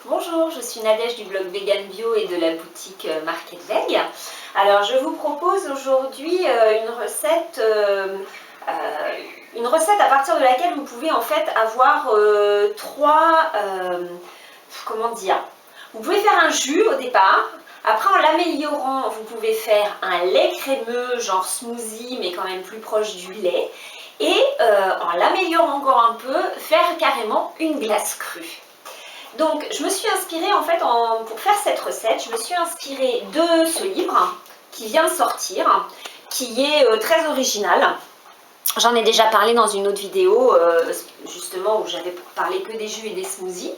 Bonjour, je suis Nadège du blog Vegan Bio et de la boutique Market Veg. Alors je vous propose aujourd'hui une recette à partir de laquelle vous pouvez en fait avoir comment dire, vous pouvez faire un jus au départ. Après, en l'améliorant, vous pouvez faire un lait crémeux, genre smoothie, mais quand même plus proche du lait. Et en l'améliorant encore un peu, faire carrément une glace crue. Donc, je me suis inspirée en fait, pour faire cette recette, je me suis inspirée de ce livre qui vient de sortir, qui est très original. J'en ai déjà parlé dans une autre vidéo, justement, où j'avais parlé que des jus et des smoothies.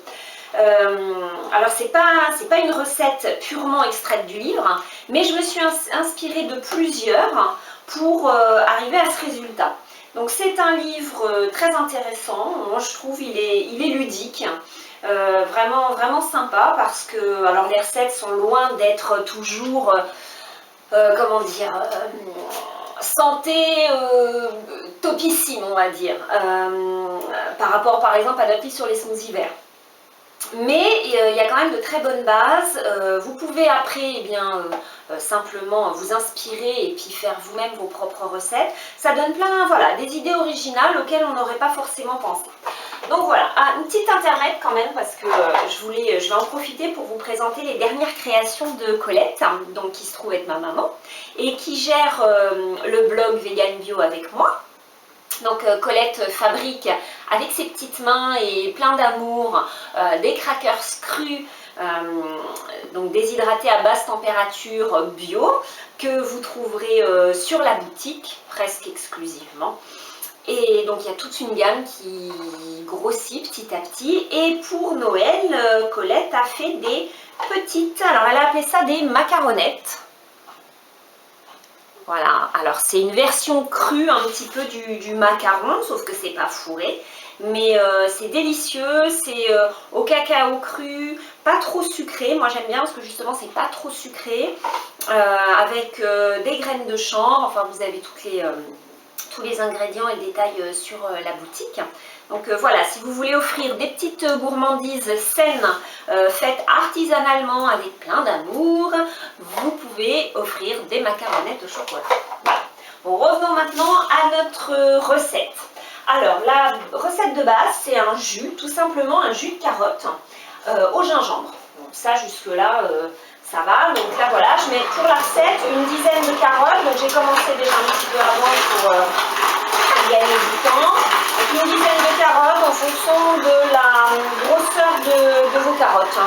Alors c'est pas une recette purement extraite du livre, mais je me suis inspirée de plusieurs pour arriver à ce résultat. Donc c'est un livre très intéressant, moi je trouve il est ludique, vraiment sympa parce que alors les recettes sont loin d'être toujours, comment dire, santé topissime on va dire, par rapport par exemple à notre livre sur les smoothies verts. Mais il y a quand même de très bonnes bases. Vous pouvez après simplement vous inspirer et puis faire vous-même vos propres recettes. Ça donne plein, voilà, des idées originales auxquelles on n'aurait pas forcément pensé. Donc voilà, une petite intermède quand même parce que je vais en profiter pour vous présenter les dernières créations de Colette, donc qui se trouve être ma maman et qui gère le blog Vegan Bio avec moi. Donc Colette fabrique avec ses petites mains et plein d'amour des crackers crus, donc déshydratés à basse température bio, que vous trouverez sur la boutique presque exclusivement. Et donc il y a toute une gamme qui grossit petit à petit. Et pour Noël, Colette a fait des petites, alors elle a appelé ça des macaronettes. Voilà, alors c'est une version crue un petit peu du macaron, sauf que c'est pas fourré. Mais c'est délicieux, c'est au cacao cru, pas trop sucré. Moi j'aime bien parce que justement c'est pas trop sucré. Avec des graines de chanvre, enfin vous avez tous les ingrédients et détails sur la boutique. Donc voilà, si vous voulez offrir des petites gourmandises saines, faites artisanalement avec plein d'amour, vous pouvez offrir des macaronettes au chocolat. Voilà. Bon, revenons maintenant à notre recette. Alors, la recette de base, c'est un jus, tout simplement un jus de carotte au gingembre. Donc ça, jusque-là, ça va. Donc là, voilà, je mets pour la recette une dizaine de carottes. Donc j'ai commencé déjà un petit peu avant pour gagner du temps. Donc une dizaine de carottes en fonction de la grosseur de vos carottes.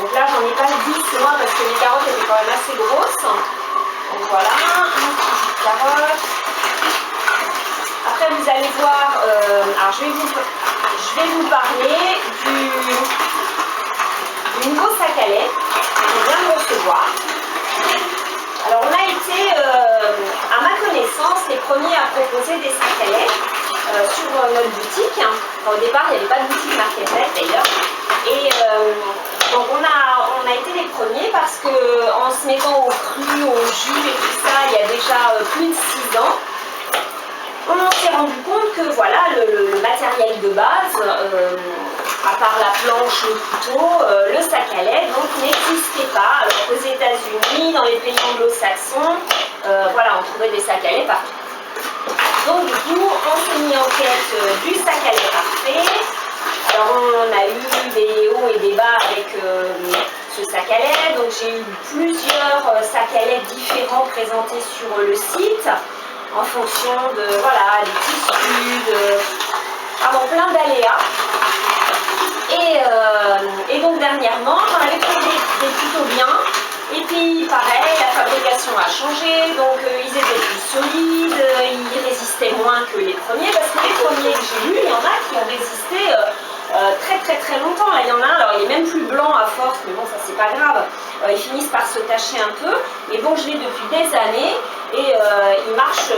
Donc là, j'en ai pas 10 moi parce que les carottes étaient quand même assez grosses. Donc voilà, un petit jus de carotte. Après, vous allez voir, alors je vais vous parler du nouveau sac à lait qu'on vient de recevoir. Alors on a été, à ma connaissance, les premiers à proposer des sacs à lait sur notre boutique. Enfin, au départ, il n'y avait pas de boutique Market Veg d'ailleurs. Et donc on a été les premiers parce que en se mettant au cru, au jus et tout ça, il y a déjà plus de 6 ans, on s'est rendu compte que voilà, le matériel de base, à part la planche, le couteau, le sac à lait, donc n'existait pas. Alors aux États-Unis, dans les pays anglo-saxons, voilà, on trouvait des sacs à lait partout. Donc du coup, on s'est mis en quête du sac à lait parfait. Alors on a eu des hauts et des bas avec ce sac à lait. Donc j'ai eu plusieurs sacs à lait différents présentés sur le site, en fonction de, voilà, des tissus, vraiment plein d'aléas. Et donc dernièrement, j'en avais trouvé des plutôt bien. Et puis pareil, la fabrication a changé, donc ils étaient plus solides, ils résistaient moins que les premiers, parce que les premiers que j'ai lus, il y en a qui ont résisté très longtemps. Là, il y en a un, alors il est même plus blanc à force, mais bon, ça c'est pas grave. Ils finissent par se tacher un peu, mais bon, je l'ai depuis des années et il marche,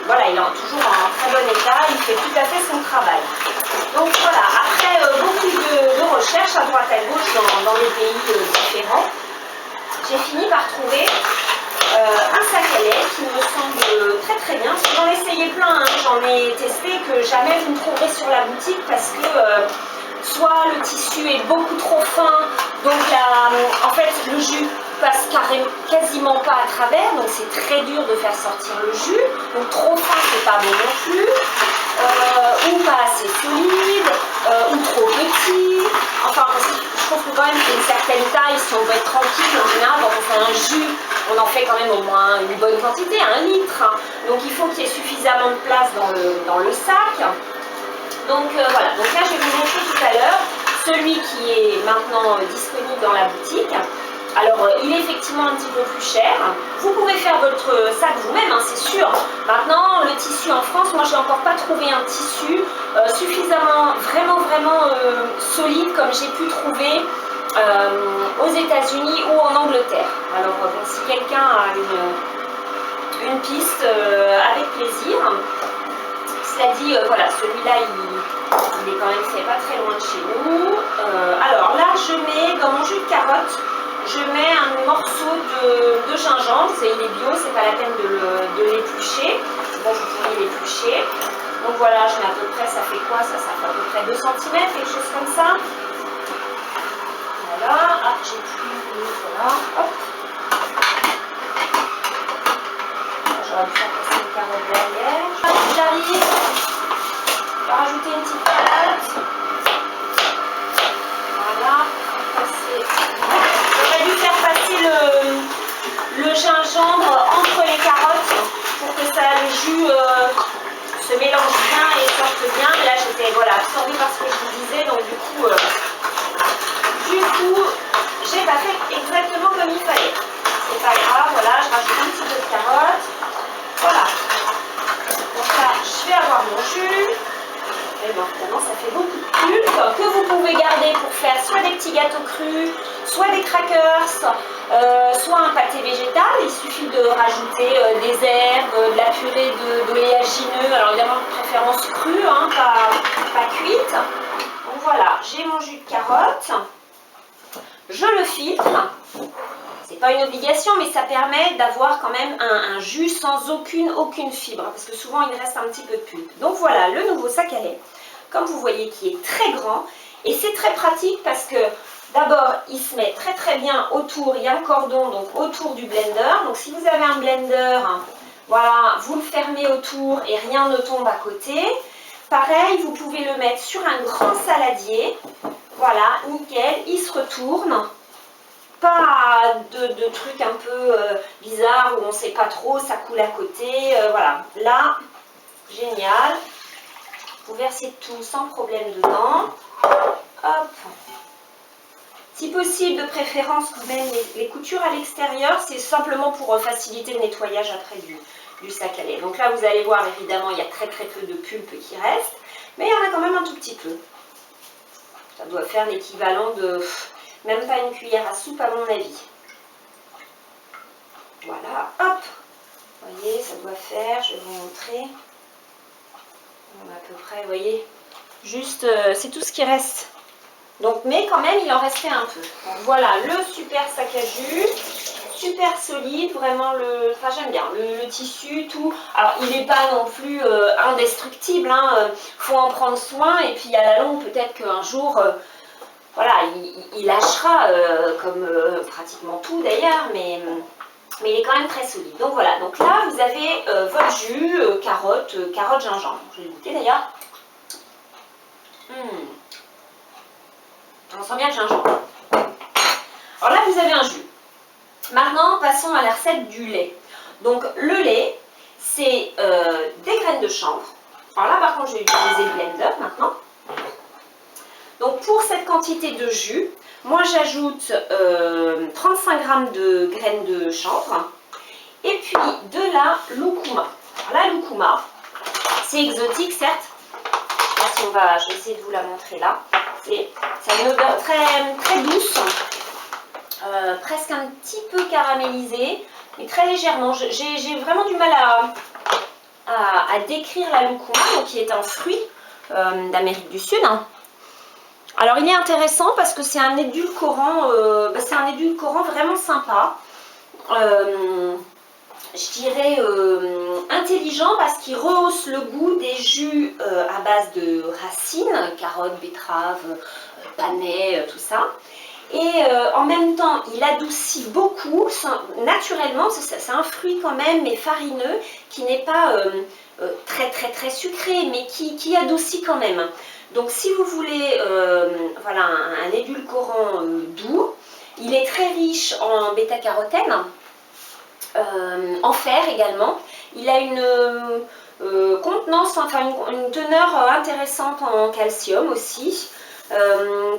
voilà, il est toujours en très bon état, il fait tout à fait son travail. Donc voilà, après beaucoup de recherches à droite à gauche dans des pays différents, j'ai fini par trouver un sac à lait qui me semble très bien. J'en ai essayé plein, j'en ai testé que jamais vous ne trouverez sur la boutique parce que soit le tissu est beaucoup trop fin, donc en fait le jus passe quasiment pas à travers, donc c'est très dur de faire sortir le jus. Donc trop fin, c'est pas bon non plus, ou pas assez solide, ou trop petit. Enfin, je trouve que quand même qu'il y a une certaine taille, si on veut être tranquille, en général, quand on fait un jus, on en fait quand même au moins une bonne quantité, 1 litre. Donc il faut qu'il y ait suffisamment de place dans le sac. Donc voilà, donc là je vais vous montrer tout à l'heure celui qui est maintenant disponible dans la boutique. Alors il est effectivement un petit peu plus cher. Vous pouvez faire votre sac vous-même, hein, c'est sûr. Maintenant le tissu en France, moi j'ai encore pas trouvé un tissu suffisamment vraiment solide comme j'ai pu trouver aux États-Unis ou en Angleterre. Alors bon, si quelqu'un a une piste, avec plaisir. Cela dit, voilà, celui-là il est quand même fait pas très loin de chez nous. Alors là je mets dans mon jus de carotte, je mets un morceau de gingembre. Il est bio, c'est pas la peine de l'éplucher. Bon, vous pourriez l'éplucher. Donc voilà, je mets à peu près, ça fait quoi? Ça fait à peu près 2 cm, quelque chose comme ça. Voilà, ah, j'ai plus, voilà, hop. J'aurais dû faire passer une carotte derrière. J'arrive, je vais rajouter une petite salade. Voilà, j'aurais dû faire passer le gingembre entre les carottes pour que le jus se mélange bien et sorte bien. Là j'étais voilà, absorbée par ce que je vous disais, donc du coup j'ai pas fait exactement comme il fallait. C'est pas grave, voilà, je rajoute un petit peu de carotte. Voilà. Donc là, je vais avoir mon jus. Et bon, finalement, ça fait beaucoup de pulpe que vous pouvez garder pour faire soit des petits gâteaux crus, soit des crackers, soit un pâté végétal. Il suffit de rajouter des herbes, de la purée d'oléagineux. Alors évidemment, de préférence crue, hein, pas cuite. Donc voilà, j'ai mon jus de carotte. Je le filtre. C'est pas une obligation, mais ça permet d'avoir quand même un jus sans aucune fibre, parce que souvent il reste un petit peu de pulpe. Donc voilà, le nouveau sac à lait, comme vous voyez, qui est très grand, et c'est très pratique parce que d'abord il se met très bien autour, il y a un cordon donc autour du blender, donc si vous avez un blender, voilà, vous le fermez autour et rien ne tombe à côté. Pareil, vous pouvez le mettre sur un grand saladier, voilà, nickel, il se retourne. Pas de trucs un peu bizarres où on ne sait pas trop, ça coule à côté. Voilà, là, génial. Vous versez tout sans problème dedans. Hop. Si possible, de préférence, vous mettez les coutures à l'extérieur. C'est simplement pour faciliter le nettoyage après du sac à lait. Donc là, vous allez voir, évidemment, il y a très peu de pulpe qui reste. Mais il y en a quand même un tout petit peu. Ça doit faire l'équivalent de... même pas une cuillère à soupe à mon avis. Voilà, hop. Vous voyez, ça doit faire, je vais vous montrer. À peu près, vous voyez. Juste, c'est tout ce qui reste. Donc, mais quand même, il en restait un peu. Donc voilà, le super sac à jus. Super solide, vraiment enfin j'aime bien, le tissu, tout. Alors il n'est pas non plus indestructible, hein. Faut en prendre soin et puis à la longue, peut-être qu'un jour... voilà, il lâchera, comme pratiquement tout d'ailleurs, mais il est quand même très solide. Donc voilà, donc là vous avez votre jus, carotte gingembre. Je vais le goûter d'ailleurs. On sent bien le gingembre. Alors là vous avez un jus. Maintenant passons à la recette du lait. Donc le lait, c'est des graines de chanvre. Alors là par contre je vais utiliser le blender maintenant. Donc pour cette quantité de jus, moi j'ajoute 35 g de graines de chanvre et puis de la loukouma. Alors la loukouma, c'est exotique certes. Là, je vais essayer de vous la montrer là. Ça a une odeur très douce, presque un petit peu caramélisée, mais très légèrement. J'ai vraiment du mal à décrire la loukouma, donc qui est un fruit d'Amérique du Sud. Alors il est intéressant parce que c'est un édulcorant, vraiment sympa. je dirais, intelligent parce qu'il rehausse le goût des jus à base de racines, carottes, betteraves, panais, tout ça. Et en même temps, il adoucit beaucoup, naturellement, c'est un fruit quand même, mais farineux, qui n'est pas très sucré, mais qui adoucit quand même. Donc si vous voulez voilà, un édulcorant doux, il est très riche en bêta-carotène, en fer également. Il a une contenance, enfin une teneur intéressante en calcium aussi.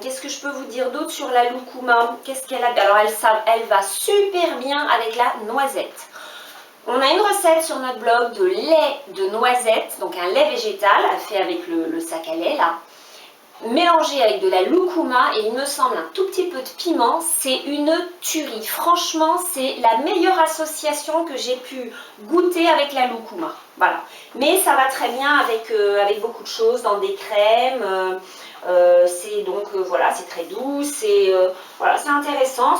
Qu'est-ce que je peux vous dire d'autre sur la lucuma? Qu'est-ce qu'elle a? Alors elle va super bien avec la noisette. On a une recette sur notre blog de lait de noisette, donc un lait végétal fait avec le sac à lait là, mélangé avec de la lucuma et il me semble un tout petit peu de piment. C'est une tuerie. Franchement, c'est la meilleure association que j'ai pu goûter avec la lucuma. Voilà. Mais ça va très bien avec, avec beaucoup de choses, dans des crèmes. C'est donc voilà, c'est très doux, c'est voilà, c'est intéressant,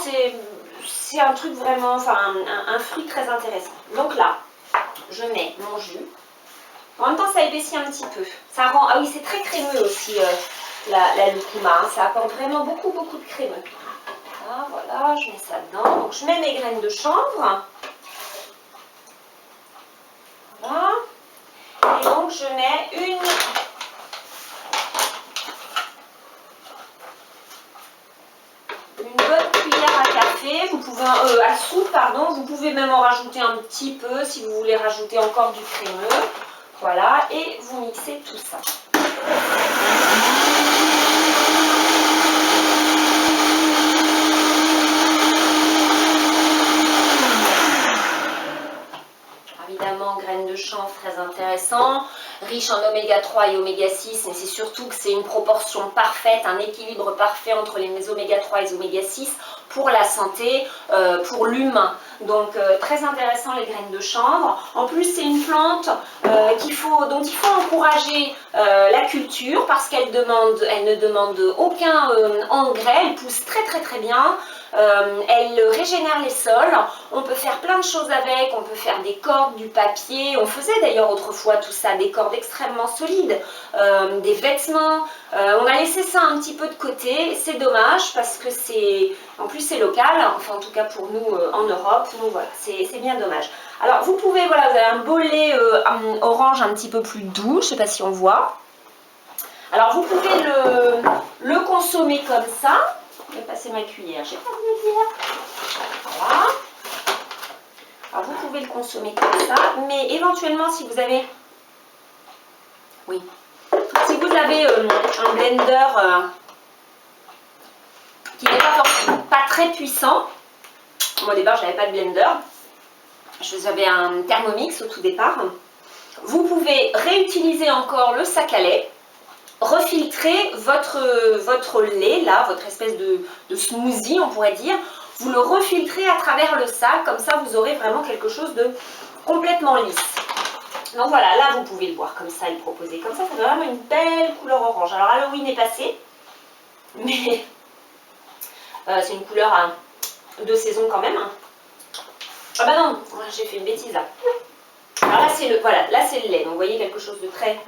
c'est un truc vraiment, enfin un fruit très intéressant. Donc là, je mets mon jus. En même temps, ça épaissit un petit peu. Ça rend, ah oui, c'est très crémeux aussi la lucuma, hein. Ça apporte vraiment beaucoup de crémeux. Ah, voilà, je mets ça dedans. Donc je mets mes graines de chanvre. Voilà. Et donc je mets une bonne cuillère à café, vous pouvez, à soupe, pardon, vous pouvez même en rajouter un petit peu si vous voulez rajouter encore du crémeux. Voilà, et vous mixez tout ça. Évidemment, graines de chanvre, très intéressant, riche en oméga 3 et oméga 6, mais c'est surtout que c'est une proportion parfaite, un équilibre parfait entre les oméga 3 et les oméga 6 pour la santé, pour l'humain. Donc très intéressant les graines de chanvre. En plus c'est une plante dont il faut encourager la culture parce qu'elle ne demande aucun engrais, elle pousse très bien. Elle régénère les sols, on peut faire plein de choses avec, on peut faire des cordes, du papier, on faisait d'ailleurs autrefois tout ça, des cordes extrêmement solides, des vêtements, on a laissé ça un petit peu de côté, c'est dommage parce que en plus c'est local, enfin en tout cas pour nous en Europe, donc voilà, c'est bien dommage. Alors vous pouvez, voilà, vous avez un beau lait orange un petit peu plus doux, je ne sais pas si on voit. Alors vous pouvez le consommer comme ça. Je vais passer ma cuillère, j'ai pas de cuillère. Voilà. Alors vous pouvez le consommer comme ça, mais éventuellement si vous avez, oui, si vous avez un blender qui n'est pas très puissant, moi au départ je n'avais pas de blender, j'avais un Thermomix au tout départ, vous pouvez réutiliser encore le sac à lait, refiltrer votre lait, là, votre espèce de smoothie, on pourrait dire, vous le refiltrez à travers le sac, comme ça vous aurez vraiment quelque chose de complètement lisse. Donc voilà, là vous pouvez le voir comme ça, il proposait comme ça fait vraiment une belle couleur orange. Alors Halloween est passé, mais c'est une couleur de saison quand même. Ah bah non, j'ai fait une bêtise là. Alors là c'est voilà, là c'est le lait, donc vous voyez quelque chose de très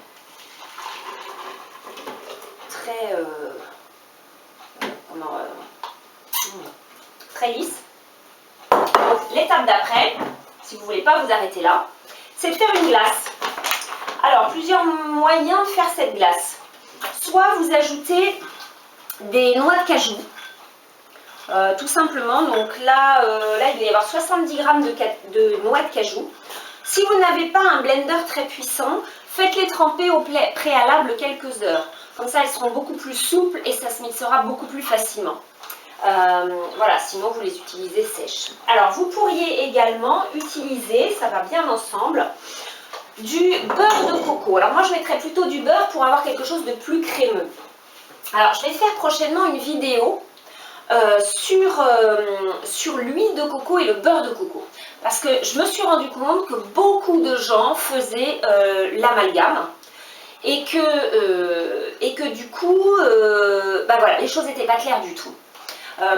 très lisse. L'étape d'après, si vous ne voulez pas vous arrêter là, c'est de faire une glace. Alors, plusieurs moyens de faire cette glace. Soit vous ajoutez des noix de cajou, tout simplement. Donc là, il va y avoir 70 g de noix de cajou. Si vous n'avez pas un blender très puissant, faites-les tremper au préalable quelques heures. Comme ça, elles seront beaucoup plus souples et ça se mixera beaucoup plus facilement. Voilà, sinon vous les utilisez sèches. Alors, vous pourriez également utiliser, ça va bien ensemble, du beurre de coco. Alors moi, je mettrais plutôt du beurre pour avoir quelque chose de plus crémeux. Alors, je vais faire prochainement une vidéo sur l'huile de coco et le beurre de coco. Parce que je me suis rendu compte que beaucoup de gens faisaient l'amalgame et que du coup, bah voilà, les choses n'étaient pas claires du tout.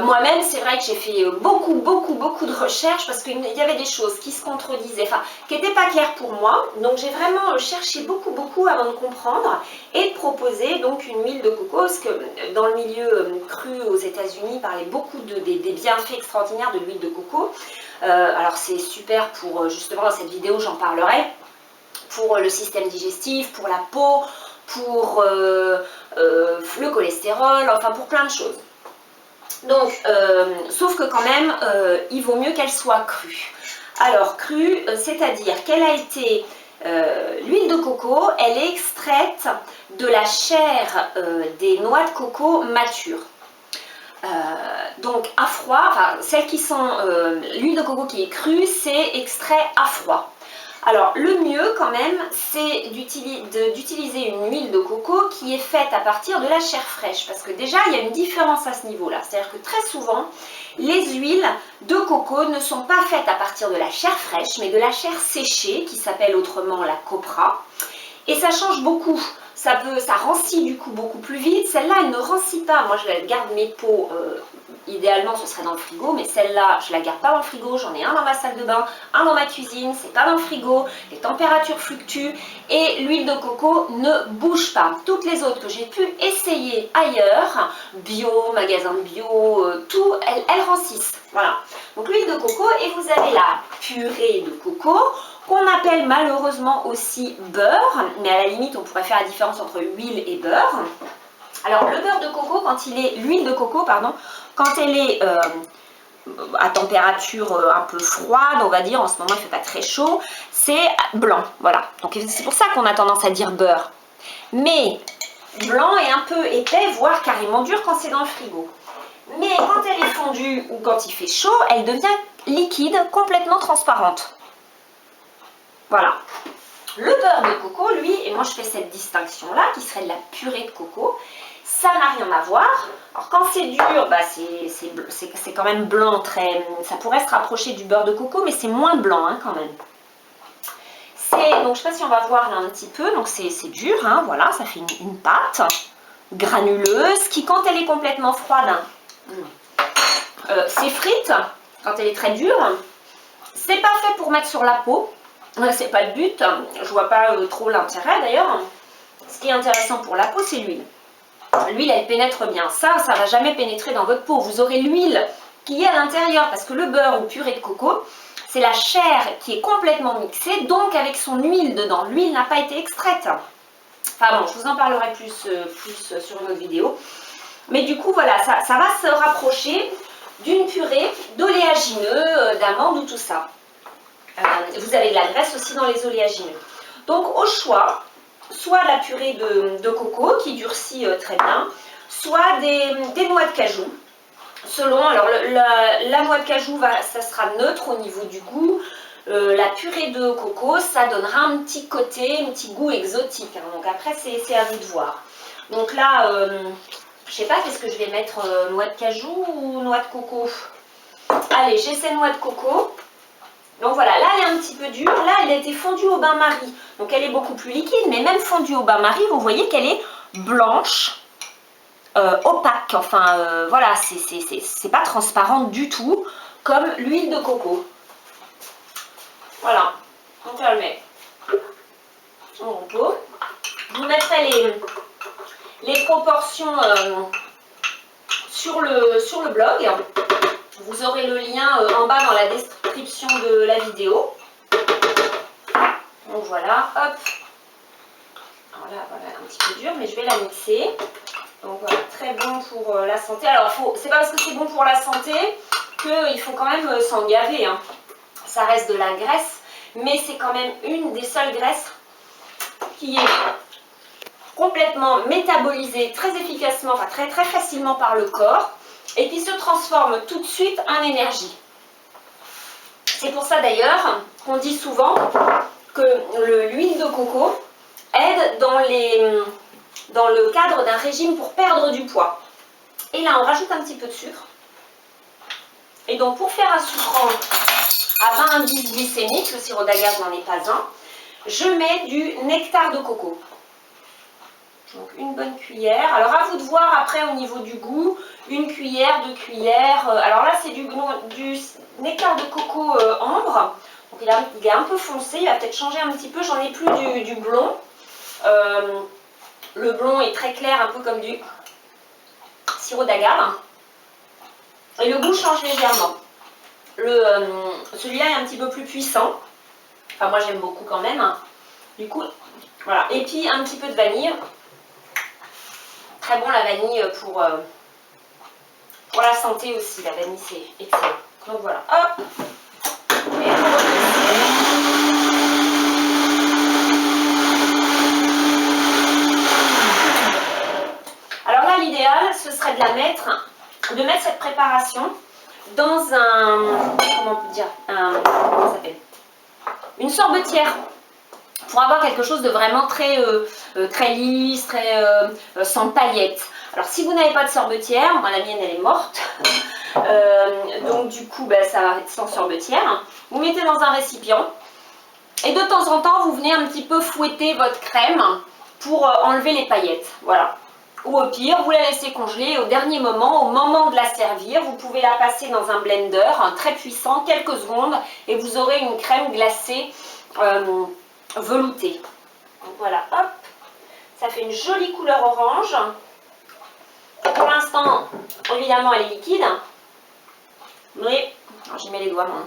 Moi-même, c'est vrai que j'ai fait beaucoup de recherches parce qu'il y avait des choses qui se contredisaient, enfin, qui n'étaient pas claires pour moi. Donc, j'ai vraiment cherché beaucoup avant de comprendre et de proposer donc une huile de coco, parce que dans le milieu cru aux États-Unis, il parlait beaucoup des bienfaits extraordinaires de l'huile de coco. Alors, c'est super pour, justement, dans cette vidéo, j'en parlerai, pour le système digestif, pour la peau, pour le cholestérol, enfin, pour plein de choses. Donc, sauf que quand même, il vaut mieux qu'elle soit crue. Alors, crue, c'est-à-dire qu'elle a été... l'huile de coco, elle est extraite de la chair des noix de coco matures. Donc, à froid, enfin, celles qui sont... l'huile de coco qui est crue, c'est extrait à froid. Alors, le mieux quand même, c'est d'utiliser une huile de coco qui est faite à partir de la chair fraîche. Parce que déjà, il y a une différence à ce niveau-là. C'est-à-dire que très souvent, les huiles de coco ne sont pas faites à partir de la chair fraîche, mais de la chair séchée, qui s'appelle autrement la copra. Et ça change beaucoup. Ça rancit du coup beaucoup plus vite. Celle-là, elle ne rancit pas. Moi, je garde mes pots, idéalement, ce serait dans le frigo, mais celle-là, je la garde pas dans le frigo. J'en ai un dans ma salle de bain, un dans ma cuisine. C'est pas dans le frigo. Les températures fluctuent et l'huile de coco ne bouge pas. Toutes les autres que j'ai pu essayer ailleurs, bio, magasin bio, tout, elles rancissent. Voilà. Donc l'huile de coco et vous avez la purée de coco, qu'on appelle malheureusement aussi beurre, mais à la limite on pourrait faire la différence entre huile et beurre. Alors le beurre de coco, l'huile de coco, pardon, quand elle est à température un peu froide, on va dire, en ce moment il ne fait pas très chaud, c'est blanc, voilà. Donc c'est pour ça qu'on a tendance à dire beurre. Mais blanc est un peu épais, voire carrément dur quand c'est dans le frigo. Mais quand elle est fondue ou quand il fait chaud, elle devient liquide, complètement transparente. Voilà. Le beurre de coco, lui, et moi je fais cette distinction-là, qui serait de la purée de coco, ça n'a rien à voir. Alors quand c'est dur, bah c'est quand même blanc, ça pourrait se rapprocher du beurre de coco, mais c'est moins blanc hein, quand même. Donc je ne sais pas si on va voir là un petit peu, donc c'est dur, hein, voilà, ça fait une pâte granuleuse qui quand elle est complètement froide, s'effrite, quand elle est très dure. C'est pas fait pour mettre sur la peau. C'est pas le but, je vois pas trop l'intérêt d'ailleurs. Ce qui est intéressant pour la peau, c'est l'huile. L'huile, elle pénètre bien. Ça va jamais pénétrer dans votre peau. Vous aurez l'huile qui est à l'intérieur, parce que le beurre ou purée de coco, c'est la chair qui est complètement mixée, donc avec son huile dedans. L'huile n'a pas été extraite. Enfin bon, je vous en parlerai plus sur une autre vidéo. Mais du coup, voilà, ça va se rapprocher d'une purée d'oléagineux, d'amandes ou tout ça. Vous avez de la graisse aussi dans les oléagineux. Donc au choix, soit la purée de coco qui durcit très bien, soit des noix de cajou. Selon, alors la noix de cajou, ça sera neutre au niveau du goût. La purée de coco, ça donnera un petit côté, un petit goût exotique. Hein. Donc après, c'est à vous de voir. Donc là, je sais pas, qu'est-ce que je vais mettre, noix de cajou ou noix de coco? Allez, j'essaie noix de coco. Donc voilà, là elle est un petit peu dure, là elle a été fondue au bain-marie, donc elle est beaucoup plus liquide, mais même fondue au bain-marie, vous voyez qu'elle est blanche, opaque, enfin voilà, c'est pas transparente du tout, comme l'huile de coco. Voilà, donc on le met au pot. Je vous mettrai les proportions sur le blog. Vous aurez le lien en bas dans la description de la vidéo. Donc voilà, hop. Voilà, un petit peu dur, mais je vais la mixer. Donc voilà, très bon pour la santé. Alors, c'est pas parce que c'est bon pour la santé qu'il faut quand même s'en gaver. Hein. Ça reste de la graisse, mais c'est quand même une des seules graisses qui est complètement métabolisée très efficacement, enfin très facilement par le corps, et qui se transforme tout de suite en énergie. C'est pour ça d'ailleurs qu'on dit souvent que l'huile de coco aide dans le cadre d'un régime pour perdre du poids. Et là on rajoute un petit peu de sucre. Et donc pour faire un sucrant à bas indice glycémique, le sirop d'agave n'en est pas un, je mets du nectar de coco. Donc une bonne cuillère. Alors à vous de voir après au niveau du goût, une cuillère, 2 cuillères. Alors là c'est du nectar de coco ambre. Donc il est un peu foncé, il va peut-être changer un petit peu. J'en ai plus du blond. Le blond est très clair, un peu comme du sirop d'agave. Et le goût change légèrement. Celui-là est un petit peu plus puissant. Enfin moi j'aime beaucoup quand même. Du coup, voilà. Et puis un petit peu de vanille. Très bon la vanille pour la santé aussi. La vanille c'est excellent. Donc voilà. Hop. Et alors là l'idéal ce serait de mettre cette préparation dans comment on peut dire, comment ça s'appelle, une sorbetière, pour avoir quelque chose de vraiment très lisse, très sans paillettes. Alors si vous n'avez pas de sorbetière, moi la mienne elle est morte, donc du coup ça va être sans sorbetière. Vous mettez dans un récipient et de temps en temps vous venez un petit peu fouetter votre crème pour enlever les paillettes, voilà. Ou au pire, vous la laissez congeler au dernier moment, au moment de la servir, vous pouvez la passer dans un blender très puissant, quelques secondes, et vous aurez une crème glacée veloutée. Donc voilà, hop, ça fait une jolie couleur orange. Pour l'instant, évidemment, elle est liquide, mais j'y mets les doigts, moi.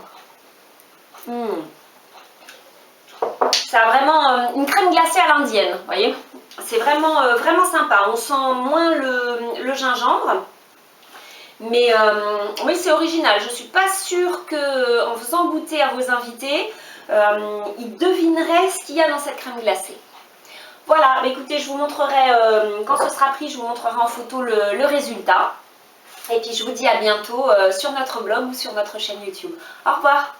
Ça a vraiment une crème glacée à l'indienne, vous voyez. C'est vraiment, vraiment sympa. On sent moins le gingembre. Mais oui, c'est original. Je ne suis pas sûre qu'en faisant goûter à vos invités, ils devineraient ce qu'il y a dans cette crème glacée. Voilà, écoutez, je vous montrerai, quand ce sera pris, je vous montrerai en photo le résultat. Et puis je vous dis à bientôt sur notre blog ou sur notre chaîne YouTube. Au revoir!